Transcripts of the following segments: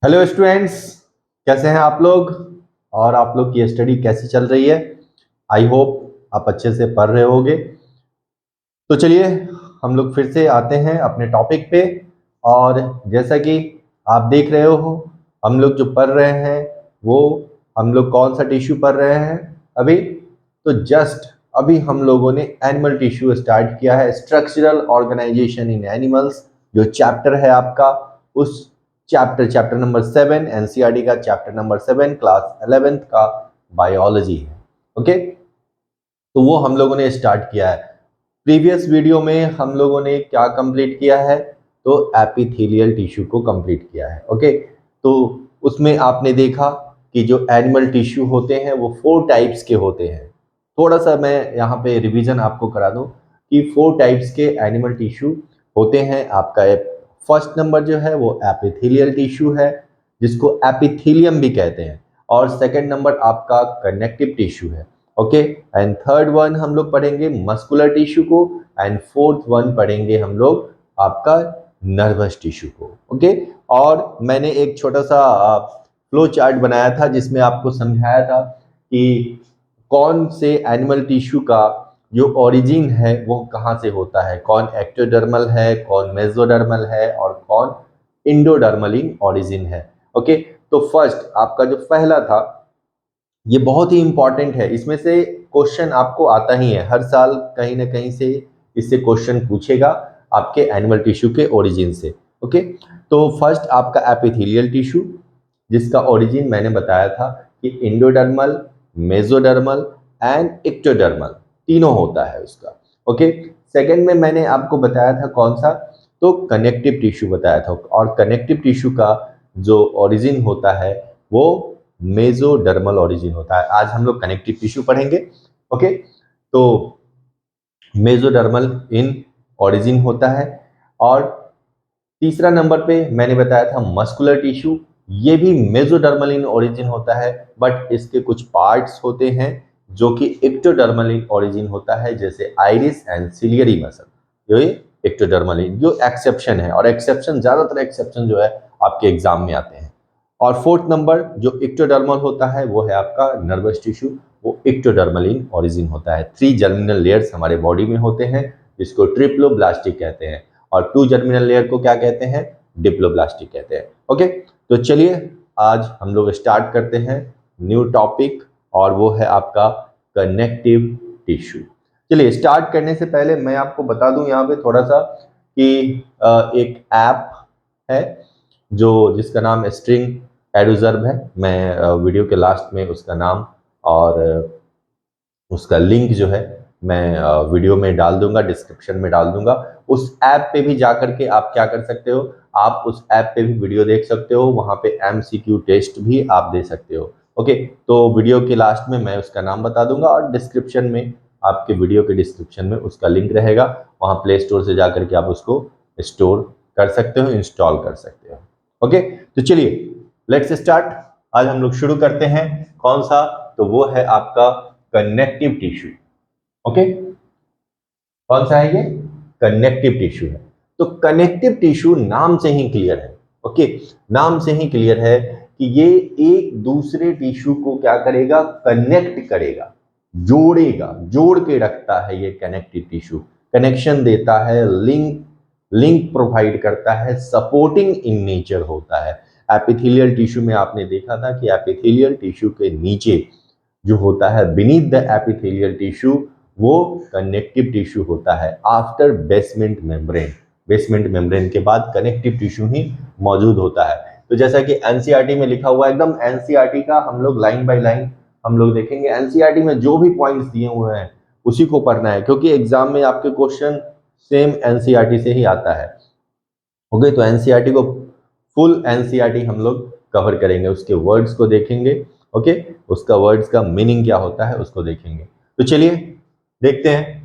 Hello students, कैसे हैं आप लोग। और आप लोग की स्टडी कैसी चल रही है। आई होप आप अच्छे से पढ़ रहे होगे। तो चलिए हम लोग फिर से आते हैं अपने टॉपिक पे। और जैसा कि आप देख रहे हो, हम लोग जो पढ़ रहे हैं वो हम लोग कौन सा टिश्यू पढ़ रहे हैं अभी। तो जस्ट अभी हम लोगों ने एनिमल टिश्यू स्टार्ट किया है, स्ट्रक्चरल ऑर्गेनाइजेशन इन एनिमल्स जो चैप्टर है आपका। उस चैप्टर नंबर 7 एनसीईआरटी का चैप्टर नंबर 7 क्लास 11th का बायोलॉजी है। ओके, तो वो हम लोगों ने स्टार्ट किया है। प्रीवियस वीडियो में हम लोगों ने क्या कंप्लीट किया है, तो एपिथेलियल टिश्यू को कंप्लीट किया है। ओके, तो उसमें आपने देखा कि जो एनिमल टिश्यू होते हैं वो 4 टाइप्स के होते हैं। थोड़ा सा मैं यहाँ पे रिवीजन आपको करा दूं कि 4 टाइप्स के एनिमल टिश्यू होते हैं आपका। फर्स्ट नंबर जो है वो एपिथेलियल टिश्यू है, जिसको एपिथेलियम भी कहते हैं। और सेकंड नंबर आपका कनेक्टिव टिश्यू है। ओके, एंड थर्ड वन हम लोग पढ़ेंगे मस्कुलर टिश्यू को। एंड फोर्थ वन पढ़ेंगे हम लोग आपका नर्वस टिश्यू को। ओके, और मैंने एक छोटा सा फ्लो चार्ट बनाया था जिसमें आपको समझाया था कि कौन से एनिमल टिश्यू का जो ओरिजिन है वो कहाँ से होता है, कौन एक्टोडर्मल है, कौन मेसोडर्मल है और कौन इंडोडर्मल इन ओरिजिन है। ओके, तो फर्स्ट आपका जो पहला था ये बहुत ही इंपॉर्टेंट है। इसमें से क्वेश्चन आपको आता ही है हर साल, कहीं ना कहीं से इससे क्वेश्चन पूछेगा आपके एनिमल टिश्यू के ओरिजिन से। ओके, तो फर्स्ट आपका एपिथेलियल टिश्यू, जिसका ओरिजिन मैंने बताया था कि इंडोडर्मल, मेसोडर्मल एंड एक्टोडर्मल तीनों होता है उसका। ओके, सेकंड में मैंने आपको बताया था कौन सा, तो कनेक्टिव टिश्यू बताया था। और कनेक्टिव टिश्यू का जो ओरिजिन होता है वो मेसोडर्मल ओरिजिन होता है। आज हम लोग कनेक्टिव टिश्यू पढ़ेंगे। ओके, तो मेसोडर्मल इन ओरिजिन होता है। और तीसरा नंबर पे मैंने बताया था मस्कुलर टिश्यू, ये भी मेसोडर्मल इन ओरिजिन होता है, बट इसके कुछ पार्ट्स होते हैं जो कि एक्टोडर्मल इन ओरिजिन होता है, जैसे आइरिस एंड सिलियरी मसल। ये एक्टोडर्मल इन जो एक्सेप्शन है, और एक्सेप्शन ज्यादातर एक्सेप्शन जो है आपके एग्जाम में आते हैं। और फोर्थ नंबर जो इक्टोडर्मल होता है वो है आपका नर्वस टिश्यू, वो इक्टोडर्मल इन ओरिजिन होता है। 3 जर्मिनल लेयर्स हमारे बॉडी में होते हैं जिसको ट्रिप्लोब्लास्टिक कहते हैं, और 2 जर्मिनल लेयर को क्या कहते हैं, डिप्लोब्लास्टिक कहते हैं। ओके, तो चलिए आज हम लोग स्टार्ट करते हैं न्यू टॉपिक, और वो है आपका कनेक्टिव टिश्यू। चलिए स्टार्ट करने से पहले मैं आपको बता दूं यहाँ पे थोड़ा सा कि एक ऐप है जो जिसका नाम स्ट्रिंग एडोजर्व है। मैं वीडियो के लास्ट में उसका नाम और उसका लिंक जो है मैं वीडियो में डाल दूंगा, डिस्क्रिप्शन में डाल दूंगा। उस ऐप पे भी जाकर के आप क्या कर सकते हो, आप उस ऐप पे भी वीडियो देख सकते हो, वहां पे एमसीक्यू टेस्ट भी आप दे सकते हो। ओके, तो वीडियो के लास्ट में मैं उसका नाम बता दूंगा, और डिस्क्रिप्शन में आपके वीडियो के डिस्क्रिप्शन में उसका लिंक रहेगा। वहां प्ले स्टोर से जाकर के आप उसको स्टोर कर सकते हो, इंस्टॉल कर सकते हो। ओके, तो चलिए लेट्स स्टार्ट। आज हम लोग शुरू करते हैं कौन सा, तो वो है आपका कनेक्टिव टिश्यू। ओके, कौन सा है ये, कनेक्टिव टिश्यू है। तो कनेक्टिव टिश्यू नाम से ही क्लियर है। ओके, नाम से ही क्लियर है कि ये एक दूसरे टिश्यू को क्या करेगा, कनेक्ट करेगा, जोड़ेगा, जोड़ के रखता है। ये कनेक्टिव टिश्यू कनेक्शन देता है, लिंक लिंक प्रोवाइड करता है, सपोर्टिंग इन नेचर होता है। एपिथेलियल टिश्यू में आपने देखा था कि एपिथेलियल टिश्यू के नीचे जो होता है, बीनीथ द एपिथेलियल टिश्यू, वो कनेक्टिव टिश्यू होता है। After basement membrane, basement membrane के बाद कनेक्टिव टिश्यू ही मौजूद होता है। तो जैसा कि एनसीईआरटी में लिखा हुआ है, एकदम एनसीईआरटी का हम लोग लाइन बाय लाइन हम लोग देखेंगे। एनसीईआरटी में जो भी पॉइंट्स दिए हुए हैं उसी को पढ़ना है, क्योंकि एग्जाम में आपके क्वेश्चन सेम एनसीईआरटी से ही आता है। ओके, तो एनसीईआरटी को फुल एनसीईआरटी हम लोग कवर करेंगे, उसके वर्ड्स को देखेंगे। ओके, उसका वर्ड्स का मीनिंग क्या होता है उसको देखेंगे। तो चलिए देखते हैं।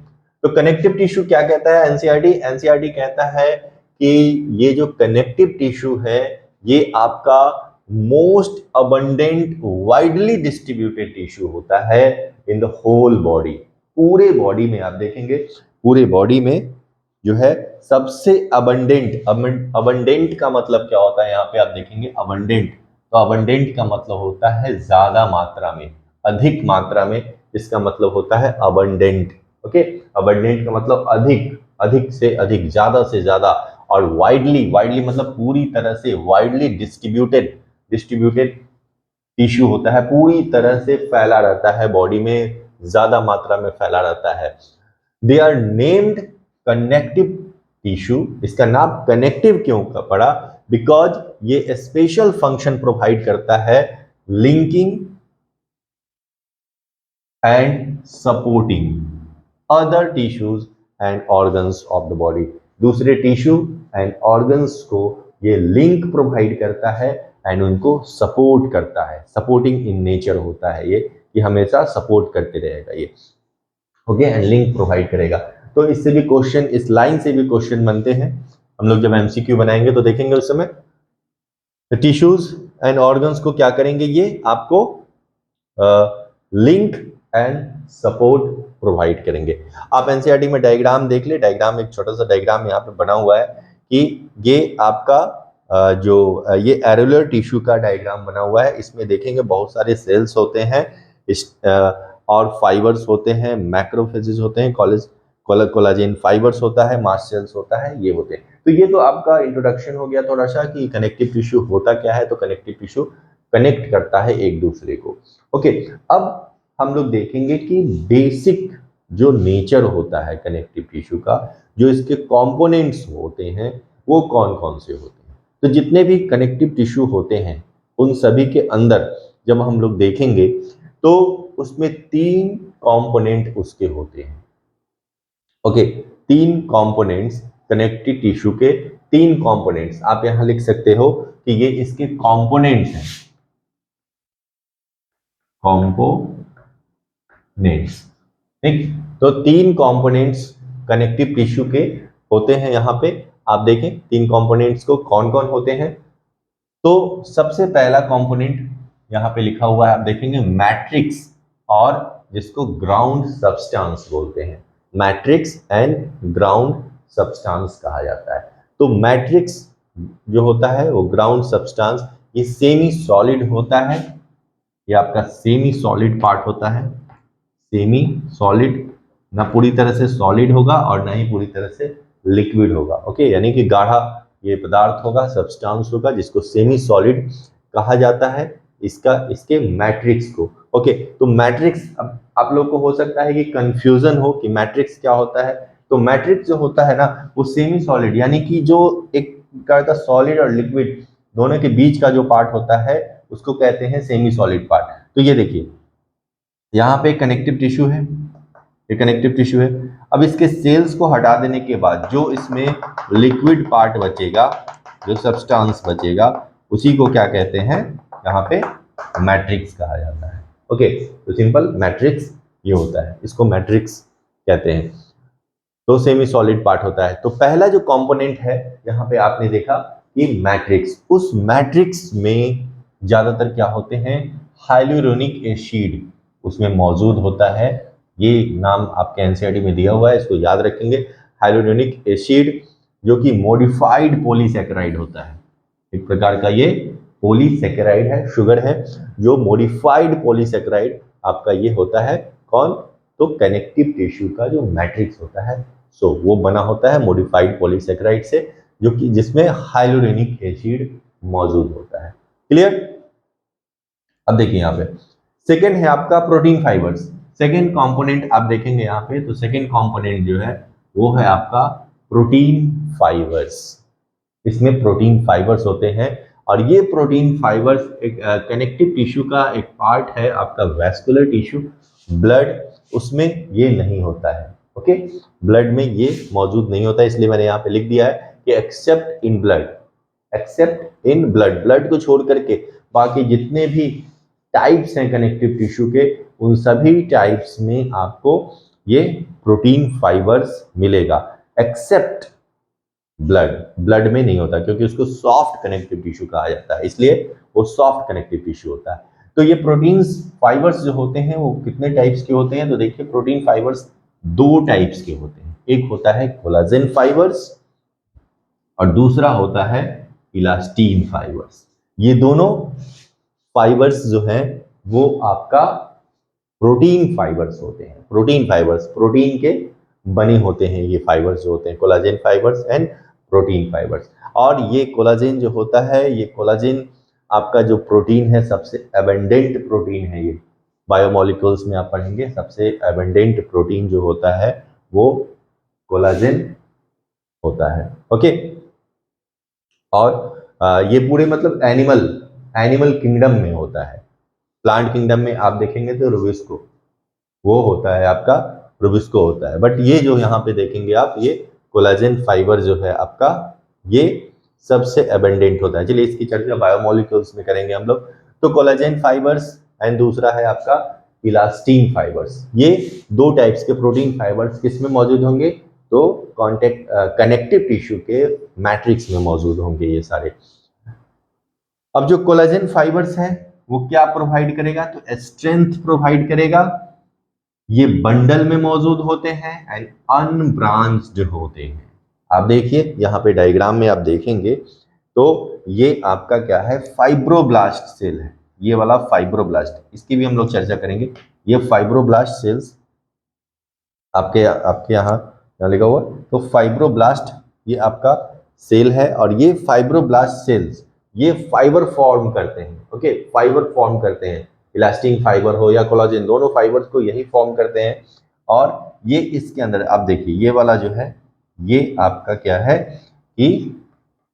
तो कनेक्टिव टिश्यू क्या कहता है एनसीईआरटी, एनसीईआरटी कहता है कि ये जो कनेक्टिव टिश्यू है ये आपका most abundant widely distributed tissue होता है इन द होल बॉडी। पूरे बॉडी में आप देखेंगे, पूरे बॉडी में जो है सबसे अबंडेंट, अबंडेंट का मतलब क्या होता है यहाँ पे आप देखेंगे अबंडेंट, तो अबंडेंट का मतलब होता है ज्यादा मात्रा में, अधिक मात्रा में, इसका मतलब होता है अबंडेंट। ओके, अबंडेंट का मतलब अधिक, अधिक से अधिक, ज्यादा से ज्यादा, और वाइडली, वाइडली मतलब पूरी तरह से, वाइडली डिस्ट्रीब्यूटेड, डिस्ट्रीब्यूटेड टिश्यू होता है, पूरी तरह से फैला रहता है बॉडी में, ज्यादा मात्रा में फैला रहता है। They are named connective tissue. इसका नाम कनेक्टिव क्यों पड़ा? बिकॉज ये स्पेशल फंक्शन प्रोवाइड करता है linking and supporting other tissues and organs of the body. दूसरे टिश्यू एंड ऑर्गन्स को ये लिंक प्रोवाइड करता है एंड उनको सपोर्ट करता है। सपोर्टिंग इन नेचर होता है ये, कि हमेशा सपोर्ट करते रहेगा ये। ओके, एंड लिंक प्रोवाइड करेगा। तो इससे भी क्वेश्चन, इस लाइन से भी क्वेश्चन बनते हैं। हम लोग जब एमसीक्यू बनाएंगे तो देखेंगे उस समय टिश्यूज एंड ऑर्गन्स को क्या करेंगे, ये आपको लिंक एंड सपोर्ट प्रोवाइड करेंगे। आप एनसीईआरटी में डायग्राम देख ले, डायग्राम एक छोटा सा डायग्राम यहाँ पे बना हुआ है कि ये आपका ये एरुलर टिश्यू का डायग्राम बना हुआ है। इसमें देखेंगे बहुत सारे सेल्स होते हैं, और फाइबर्स होते हैं, मैक्रोफेजेस होते हैं, कोलाजेन फाइबर्स होता है, मास्ट सेल्स होता है, ये होते हैं। तो ये तो आपका इंट्रोडक्शन हो गया थोड़ा सा कि कनेक्टिव टिश्यू होता क्या है। तो कनेक्टिव टिश्यू कनेक्ट करता है एक दूसरे को। ओके, अब हम लोग देखेंगे कि बेसिक जो नेचर होता है कनेक्टिव टिश्यू का, जो इसके कंपोनेंट्स होते हैं वो कौन कौन से होते हैं। तो जितने भी कनेक्टिव टिश्यू होते हैं उन सभी के अंदर जब हम लोग देखेंगे तो उसमें 3 कंपोनेंट उसके होते हैं। ओके, 3 कंपोनेंट्स, कनेक्टिव टिश्यू के 3 कंपोनेंट्स आप यहां लिख सकते हो कि ये इसके कंपोनेंट्स हैं, कंपोनेंट्स। ठीक, तो 3 कंपोनेंट्स कनेक्टिव टिश्यू के होते हैं। यहां पे आप देखें 3 कंपोनेंट्स को कौन कौन होते हैं। तो सबसे पहला कंपोनेंट यहां पे लिखा हुआ है, आप देखेंगे मैट्रिक्स, और जिसको ग्राउंड सब्सटेंस बोलते हैं। मैट्रिक्स एंड ग्राउंड सब्सटेंस कहा जाता है। तो मैट्रिक्स जो होता है वो ग्राउंड सब्सटेंस, ये सेमी सॉलिड होता है, ये आपका सेमी सॉलिड पार्ट होता है। सेमी सॉलिड, ना पूरी तरह से सॉलिड होगा और ना ही पूरी तरह से लिक्विड होगा। ओके, यानी कि गाढ़ा ये पदार्थ होगा, सब्सटेंस होगा, जिसको सेमी सॉलिड कहा जाता है, इसके मैट्रिक्स को। ओके, तो मैट्रिक्स, अब आप लोग को हो सकता है कि कंफ्यूजन हो कि मैट्रिक्स क्या होता है। तो मैट्रिक्स जो होता है ना वो सेमी सॉलिड, यानी कि जो एक प्रकार का सॉलिड और लिक्विड दोनों के बीच का जो पार्ट होता है उसको कहते हैं सेमी सॉलिड पार्ट। तो ये देखिए यहाँ पे कनेक्टिव टिश्यू है, ये कनेक्टिव टिश्यू है। अब इसके सेल्स को हटा देने के बाद जो इसमें लिक्विड पार्ट बचेगा, जो सब्सटेंस बचेगा, उसी को क्या कहते हैं, यहाँ पे मैट्रिक्स कहा जाता है। ओके, तो सिंपल मैट्रिक्स ये होता है, इसको मैट्रिक्स कहते हैं। तो सेमी सॉलिड पार्ट होता है। तो पहला जो कंपोनेंट है यहाँ पे आपने देखा कि मैट्रिक्स, उस मैट्रिक्स में ज्यादातर क्या होते हैं, हाइलुरोनिक एसिड उसमें मौजूद होता है। ये नाम आपके एनसीईआरटी में दिया हुआ है, इसको याद रखेंगे। हाइलुरोनिक एसिड जो कि मॉडिफाइड पॉलीसैकेराइड होता है, एक प्रकार का ये पॉलीसैकेराइड है, शुगर है, जो मॉडिफाइड पॉलीसैकेराइड आपका ये होता है। कौन? तो कनेक्टिव टिश्यू का जो मैट्रिक्स होता है, सो वो बना होता है मॉडिफाइड पॉलीसैकेराइड से, जो कि जिसमें हाइलुरोनिक एसिड मौजूद होता है। क्लियर? अब देखिए यहाँ पे सेकेंड है आपका प्रोटीन फाइबर्स। सेकेंड कंपोनेंट आप देखेंगे यहाँ पे, तो सेकेंड कंपोनेंट जो है वो है आपका प्रोटीन फाइबर्स। इसमें प्रोटीन फाइबर्स होते हैं, और ये प्रोटीन फाइबर्स एक कनेक्टिव टिश्यू का एक पार्ट है, आपका वैस्कुलर टिश्यू। ब्लड उसमें ये नहीं होता है। ओके, ब्लड में ये मौजूद नहीं होता है, इसलिए मैंने यहाँ पे लिख दिया है कि accept in blood, accept in blood, blood को छोड़ करके बाकी जितने भी टाइप्स हैं कनेक्टिव टिश्यू के, उन सभी टाइप्स में आपको ये प्रोटीन फाइबर्स मिलेगा, एक्सेप्ट ब्लड। ब्लड में नहीं होता क्योंकि उसको सॉफ्ट कनेक्टिव टिश्यू कहा जाता है, इसलिए वो सॉफ्ट कनेक्टिव टिश्यू होता है। तो ये प्रोटीन फाइबर्स जो होते हैं वो कितने टाइप्स के होते हैं, तो देखिए प्रोटीन फाइबर्स 2 टाइप्स के होते हैं। एक होता है कोलाजन फाइबर्स और दूसरा होता है इलास्टीन फाइबर्स। ये दोनों फाइबर्स जो हैं वो आपका प्रोटीन फाइबर्स होते हैं। प्रोटीन फाइबर्स प्रोटीन के बने होते हैं, ये फाइबर्स जो होते हैं collagen fibres and protein fibres. और ये कोलाजन जो होता है, ये कोलाजन आपका जो प्रोटीन है सबसे एबंडेंट प्रोटीन है। ये बायोमोलिक्यूल्स में आप पढ़ेंगे, सबसे एबंडेंट प्रोटीन जो होता है वो कोलाजन होता है। ओके, और ये पूरे मतलब एनिमल किंगडम में होता है। प्लांट किंगडम में आप देखेंगे तो रुबिस्को वो होता है आपका, रुबिस्को होता है। बट ये जो यहाँ पे देखेंगे आप, ये कोलाजन फाइबर जो है आपका, ये सबसे एबंडेंट होता है। चलिए इसकी चर्चा बायोमोलिक्यूल्स में करेंगे हम लोग। तो कोलाजन फाइबर्स एंड दूसरा है आपका इलास्टीन फाइबर्स। ये दो टाइप्स के प्रोटीन फाइबर्स किस में मौजूद होंगे, तो कनेक्टिव टिश्यू के मैट्रिक्स में मौजूद होंगे ये सारे। अब जो कोलाजन फाइबर्स हैं वो क्या प्रोवाइड करेगा, तो स्ट्रेंथ प्रोवाइड करेगा। ये बंडल में मौजूद होते हैं एंड अनब्रांच्ड होते हैं। आप देखिए यहाँ पे डायग्राम में आप देखेंगे तो ये आपका क्या है, फाइब्रोब्लास्ट सेल है। ये वाला फाइब्रोब्लास्ट, इसकी भी हम लोग चर्चा करेंगे। ये फाइब्रोब्लास्ट सेल्स आपके यहाँ लिखा हुआ, तो फाइब्रोब्लास्ट ये आपका सेल है और ये फाइब्रोब्लास्ट सेल्स ये फाइबर फॉर्म करते हैं। ओके, फाइबर फॉर्म करते हैं, इलास्टिन फाइबर हो या कोलाजन, दोनों फाइबर्स को यही फॉर्म करते हैं। और ये इसके अंदर आप देखिए ये वाला जो है ये आपका क्या है कि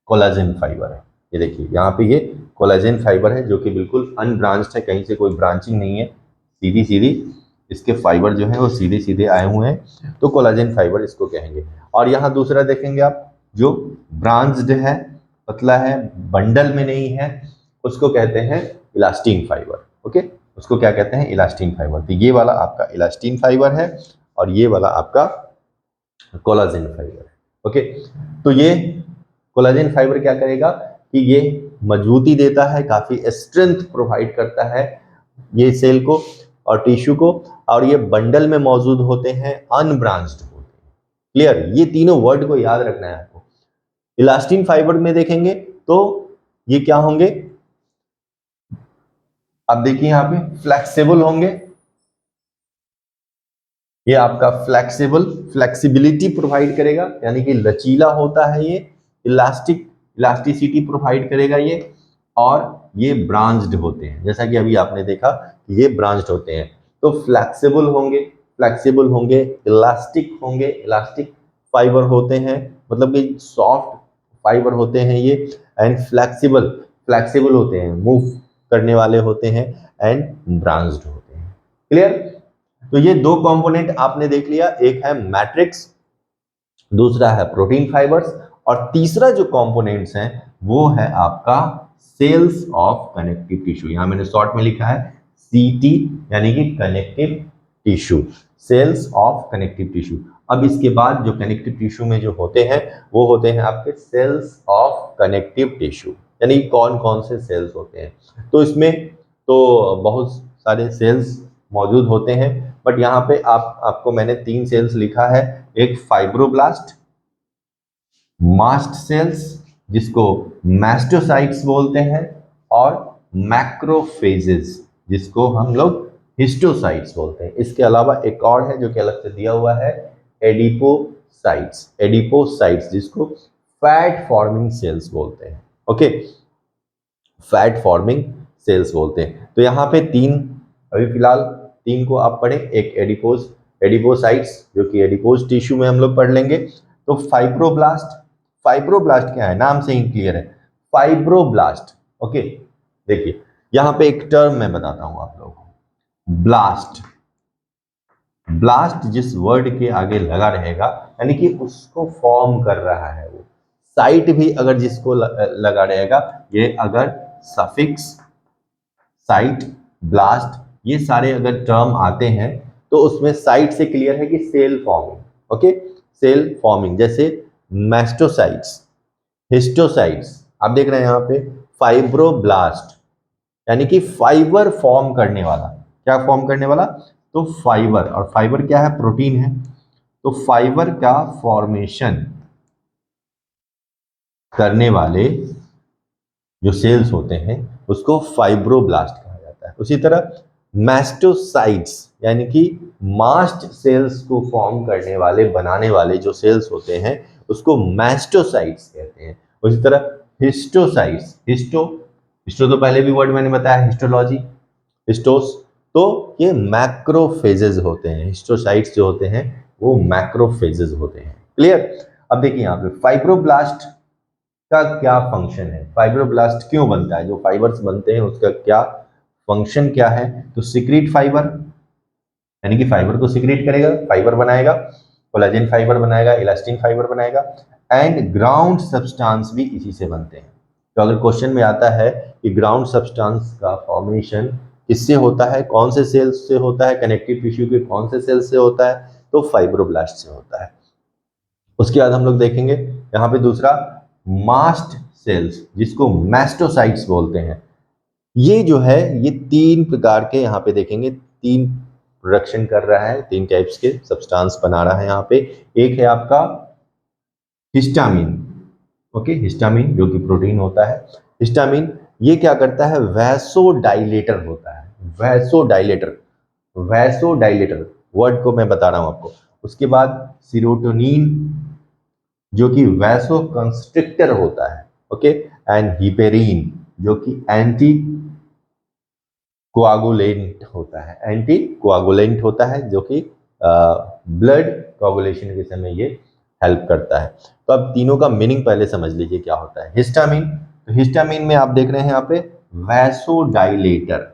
कोलाजन फाइबर है। ये देखिए यहाँ पे ये कोलाजन फाइबर है जो कि बिल्कुल अनब्रांच्ड है, कहीं से कोई ब्रांचिंग नहीं है, सीधी सीधी इसके फाइबर जो है वो सीधे सीधे आए हुए हैं, तो कोलाजन फाइबर इसको कहेंगे। और यहाँ दूसरा देखेंगे आप, जो ब्रांच्ड है, पतला है, बंडल में नहीं है, उसको कहते हैं इलास्टिन फाइबर। ओके, उसको क्या कहते हैं, इलास्टिन फाइबर। तो ये वाला आपका इलास्टिन फाइबर है और ये वाला आपका कोलाजन फाइबर है। ओके, तो ये कोलाजन फाइबर क्या करेगा कि ये मजबूती देता है, काफी स्ट्रेंथ प्रोवाइड करता है ये सेल को और टिश्यू को, और ये बंडल में मौजूद होते हैं, अनब्रांच्ड होते हैं। क्लियर, ये तीनों वर्ड को याद रखना है आपको। इलास्टिन फाइबर में देखेंगे तो ये क्या होंगे, आप देखिए यहाँ पे फ्लेक्सिबल होंगे, ये आपका फ्लेक्सिबिलिटी प्रोवाइड करेगा, यानी कि लचीला होता है ये, इलास्टिसिटी प्रोवाइड करेगा ये, और ये ब्रांच्ड होते हैं, जैसा कि अभी आपने देखा ये ब्रांच्ड होते हैं। तो फ्लेक्सिबल होंगे, इलास्टिक फाइबर होते हैं, मतलब कि सॉफ्ट फाइबर होते हैं ये, एंड फ्लेक्सिबल होते हैं, मूव करने वाले होते हैं, एंड ब्रांच्ड होते हैं। क्लियर, तो ये दो कंपोनेंट आपने देख लिया, एक है मैट्रिक्स, दूसरा है प्रोटीन फाइबर्स, और तीसरा जो कंपोनेंट्स हैं वो है आपका सेल्स ऑफ कनेक्टिव टिश्यू। यहां मैंने शॉर्ट में लिखा है सीटी, यानी कि connective tissue, cells of connective tissue. अब इसके बाद जो कनेक्टिव टिश्यू में जो होते हैं वो होते हैं आपके सेल्स ऑफ कनेक्टिव टिश्यू, यानी कौन कौन से सेल्स होते हैं। तो इसमें तो बहुत सारे सेल्स मौजूद होते हैं, बट यहाँ पे आपको मैंने 3 सेल्स लिखा है, एक फाइब्रोब्लास्ट, मास्ट सेल्स जिसको मैस्टोसाइट्स बोलते हैं, और मैक्रोफेजेस जिसको हम लोग हिस्टोसाइट्स बोलते हैं। इसके अलावा एक और है जो कि अलग से दिया हुआ है, एडिपोसाइट्स जिसको फैट फॉर्मिंग सेल्स बोलते हैं। ओके, फैट फॉर्मिंग सेल्स बोलते हैं। तो यहाँ पे 3 अभी फिलहाल 3 को आप पढ़े, एक एडिपोसाइट्स जो कि एडिपोज टिश्यू में हम लोग पढ़ लेंगे। तो फाइब्रोब्लास्ट क्या है, नाम से ही क्लियर है, फाइब्रोब्लास्ट। ओके, देखिए यहाँ पे एक टर्म मैं बताता हूं आप लोगों को, ब्लास्ट जिस वर्ड के आगे लगा रहेगा, यानी कि उसको फॉर्म कर रहा है वो। साइट भी अगर जिसको लगा रहेगा, ये अगर सफिक्स, साइट, ब्लास्ट, ये सारे अगर टर्म आते हैं तो उसमें साइट से क्लियर है कि cell forming. Okay, cell forming, जैसे मैस्टोसाइट्स, हिस्टोसाइट्स, आप देख रहे हैं यहाँ पे फाइब्रोब्लास्ट, यानी कि फाइबर फॉर्म करने वाला। क्या फॉर्म करने वाला, तो फाइबर, और फाइबर क्या है, प्रोटीन है। तो फाइबर का फॉर्मेशन करने वाले जो सेल्स होते हैं उसको फाइब्रोब्लास्ट कहा जाता है। उसी तरह मैस्टोसाइट्स यानी कि मास्ट सेल्स को फॉर्म करने वाले बनाने वाले जो सेल्स होते हैं उसको मैस्टोसाइट्स कहते हैं। उसी तरह हिस्टोसाइट्स, हिस्टो तो पहले भी वर्ड मैंने बताया, हिस्टोलॉजी, हिस्टोस, तो ये मैक्रोफेजेस होते हैं। हिस्टोसाइट्स जो होते हैं वो मैक्रोफेजेस होते हैं। क्लियर? अब देखिए यहाँ पे फाइब्रोब्लास्ट का क्या फंक्शन है, फाइब्रोब्लास्ट क्यों बनता है, जो फाइबर्स बनते हैं उसका क्या फंक्शन क्या है। तो सिक्रीट फाइबर यानी कि फाइबर को सिक्रीट करेगा, फाइबर बनाएगा, कोलेजन फाइबर बनाएगा, इलास्टिन फाइबर बनाएगा, एंड ग्राउंड सब्सटेंस भी इसी से बनते हैं। तो अगर क्वेश्चन में आता है कि ग्राउंड सब्सटेंस का फॉर्मेशन किससे होता है, कौन से सेल्स से होता है, कनेक्टिव टिश्यू के कौन से सेल्स से होता है, तो फाइब्रोब्लास्ट से होता है। उसके बाद हम लोग देखेंगे यहाँ पे दूसरा मास्ट सेल्स जिसको मैस्टोसाइट्स बोलते हैं। ये जो है ये तीन प्रकार के यहाँ पे देखेंगे, तीन प्रोडक्शन कर रहा है, तीन टाइप्स के सब्सटेंस बना रहा है यहाँ पे। एक है आपका हिस्टामिन, ओके, हिस्टामिन जो कि प्रोटीन होता है। हिस्टामिन ये क्या करता है, वैसोडाइलेटर होता है, वैसोडाइलेटर, वैसोडाइलेटर वर्ड को मैं बता रहा हूं आपको। उसके बाद सीरोटोनिन जो कि वैसो कंस्ट्रिक्टर होता है, ओके, एंड हिपेरिन जो कि एंटी कोआगुलेंट होता है, एंटी कोआगुलेंट होता है जो कि ब्लड कोआगुलेशन के समय ये हेल्प करता है। तो अब तीनों का मीनिंग पहले समझ लीजिए क्या होता है। हिस्टामिन, तो हिस्टामिन में आप देख रहे हैं यहाँ पे वैसोडाइलेटर,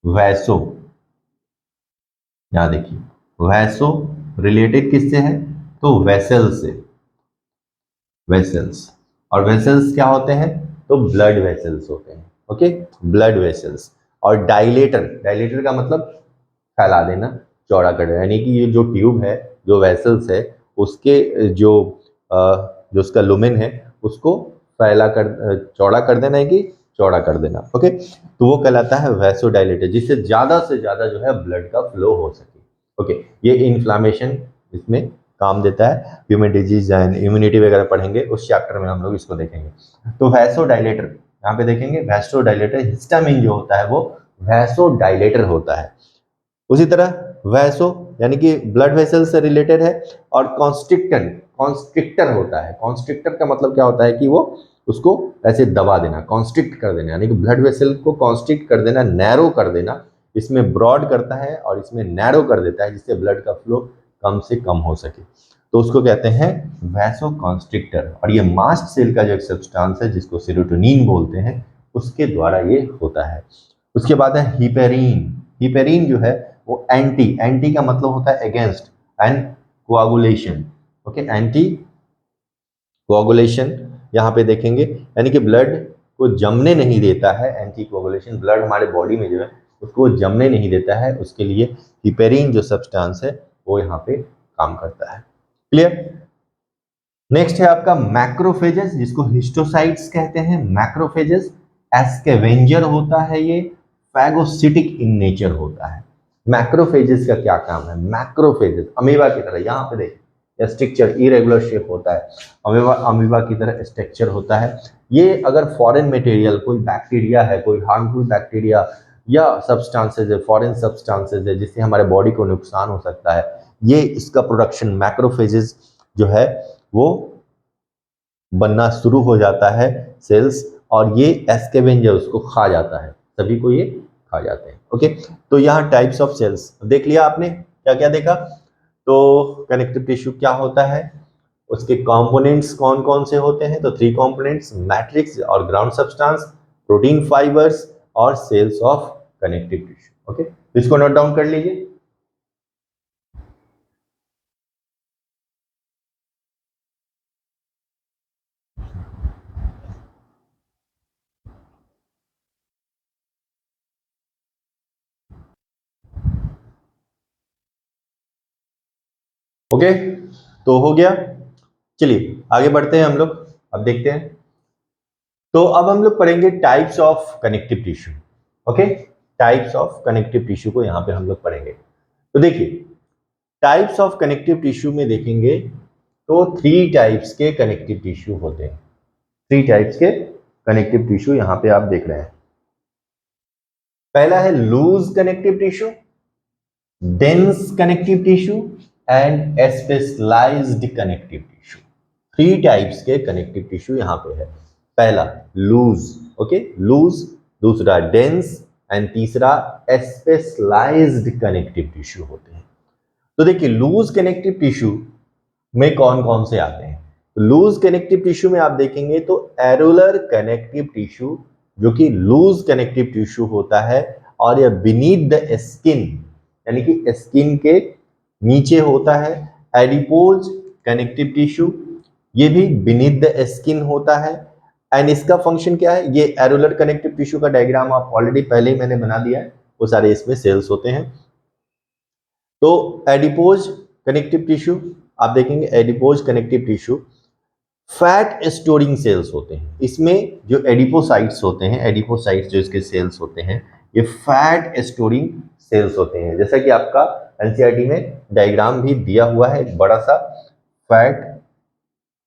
वैसो, यहां देखिए वैसो रिलेटेड किससे है, तो वेसल से, वेसल्स, और वेसल्स क्या होते हैं, तो ब्लड वेसल्स होते हैं, ओके, ब्लड वेसल्स। और डायलेटर, डायलेटर का मतलब फैला देना, चौड़ा कर देना, यानी कि ये जो ट्यूब है, जो वेसल्स है, उसके जो उसका लुमेन है उसको फैला कर चौड़ा कर देना है कि चौड़ा कर देना, ओके, तो वो कहलाता है वैसोडाइलेटर, जिससे ज्यादा से ज्यादा जो है ब्लड का फ्लो हो सके, ओके। ये इन्फ्लामेशन इसमें काम देता है। ह्यूमन डिजीज एंड इम्यूनिटी वगैरह पढ़ेंगे उस चैप्टर में हम लोग इसको देखेंगे। तो वैसोडाइलेटर यहाँ पे देखेंगे, वैसोडाइलेटर, हिस्टामिन जो होता है वो वैसोडाइलेटर होता है। उसी तरह वैसो यानी कि ब्लड वेसल से रिलेटेड है, और कॉन्स्ट्रिक्टर, कॉन्स्ट्रिक्टर होता है। कॉन्स्ट्रिक्टर का मतलब क्या होता है कि वो उसको ऐसे दबा देना, कॉन्स्ट्रिक्ट कर देना, यानी कि ब्लड वेसल को कॉन्स्ट्रिक्ट कर देना, नैरो कर देना। इसमें ब्रॉड करता है और इसमें नैरो कर देता है, जिससे ब्लड का फ्लो कम से कम हो सके, तो उसको कहते हैं वैसो कॉन्स्ट्रिक्टर। और ये मास्ट सेल का जो एक सब्सटेंस है जिसको सेरोटोनिन बोलते हैं, उसके द्वारा ये होता है। उसके बाद है हिपेरिन। हिपेरिन जो है वो एंटी, एंटी का मतलब होता है against, and coagulation, okay, anti coagulation यहाँ पे देखेंगे, यानी कि ब्लड को जमने नहीं देता है। एंटी कोआगुलेशन, ब्लड हमारे बॉडी में जो है उसको जमने नहीं देता है, उसके लिए हिपेरिन जो सब्सटेंस है वो यहाँ पे काम करता है। क्लियर? नेक्स्ट है आपका मैक्रोफेजेस, जिसको हिस्टोसाइट्स कहते हैं। मैक्रोफेजेस एस्केवेंजर होता है, ये फैगोसिटिक इन नेचर होता है। मैक्रोफेजेस का क्या काम है, मैक्रोफेजेस अमीबा की तरह, यहाँ पे देखिए स्ट्रक्चर इरेगुलर शेप होता है, अमीबा, अमीबा की तरह स्ट्रक्चर होता है। ये अगर फॉरेन मटेरियल, कोई बैक्टीरिया है, कोई हार्मफुल बैक्टीरिया या सब्सटेंसेज है, फॉरेन सब्सटेंसेज है जिससे हमारे बॉडी को नुकसान हो सकता है, ये इसका प्रोडक्शन मैक्रोफेजेस जो है वो बनना शुरू हो जाता है सेल्स, और ये एस्केवेंजर उसको खा जाता है, सभी को ये खा जाते हैं, ओके। तो यहाँ टाइप्स ऑफ सेल्स देख लिया आपने, क्या क्या देखा। तो कनेक्टिव टिश्यू क्या होता है, उसके कंपोनेंट्स कौन कौन से होते हैं, तो थ्री कंपोनेंट्स, मैट्रिक्स और ग्राउंड सब्सटेंस, प्रोटीन फाइबर्स और cells of connective tissue, okay. इसको नोट डाउन कर लीजिए। ओके, तो हो गया। चलिए आगे बढ़ते हैं हम लोग, अब देखते हैं। तो अब हम लोग पढ़ेंगे types of connective tissue, okay, types of connective tissue को यहां पे हम लोग पढ़ेंगे। तो देखिए टाइप्स ऑफ कनेक्टिव टिश्यू में देखेंगे तो 3 टाइप्स के कनेक्टिव टिश्यू होते हैं। 3 टाइप्स के कनेक्टिव टिश्यू यहां पे आप देख रहे हैं। पहला है loose connective tissue, dense connective tissue and specialised connective tissue. 3 types के कनेक्टिव टिश्यू यहां पे है। पहला लूज, ओके, लूज, दूसरा डेंस एंड तीसरा स्पेशलाइज्ड कनेक्टिव टिश्यू होते हैं। तो देखिए लूज कनेक्टिव टिश्यू में कौन कौन से आते हैं। लूज कनेक्टिव टिश्यू में आप देखेंगे तो एरुलर कनेक्टिव टिश्यू जो कि लूज कनेक्टिव टिश्यू होता है और यह बीनीथ द स्किन यानी कि स्किन के नीचे होता है। एडिपोज कनेक्टिव टिश्यू ये भी बीनीथ द स्किन होता है एंड इसका फंक्शन क्या है। ये एरुलर कनेक्टिव टिश्यू का डायग्राम आप ऑलरेडी पहले ही मैंने बना दिया है, वो सारे इसमें सेल्स होते हैं। तो एडिपोज कनेक्टिव टिश्यू आप देखेंगे, adipose connective tissue fat storing cells होते हैं। इसमें जो एडिपोसाइट्स होते हैं, एडिपोसाइट्स जो इसके सेल्स होते हैं, ये फैट स्टोरिंग सेल्स होते हैं। जैसा कि आपका एनसीईआरटी में डायग्राम भी दिया हुआ है, एक बड़ा सा फैट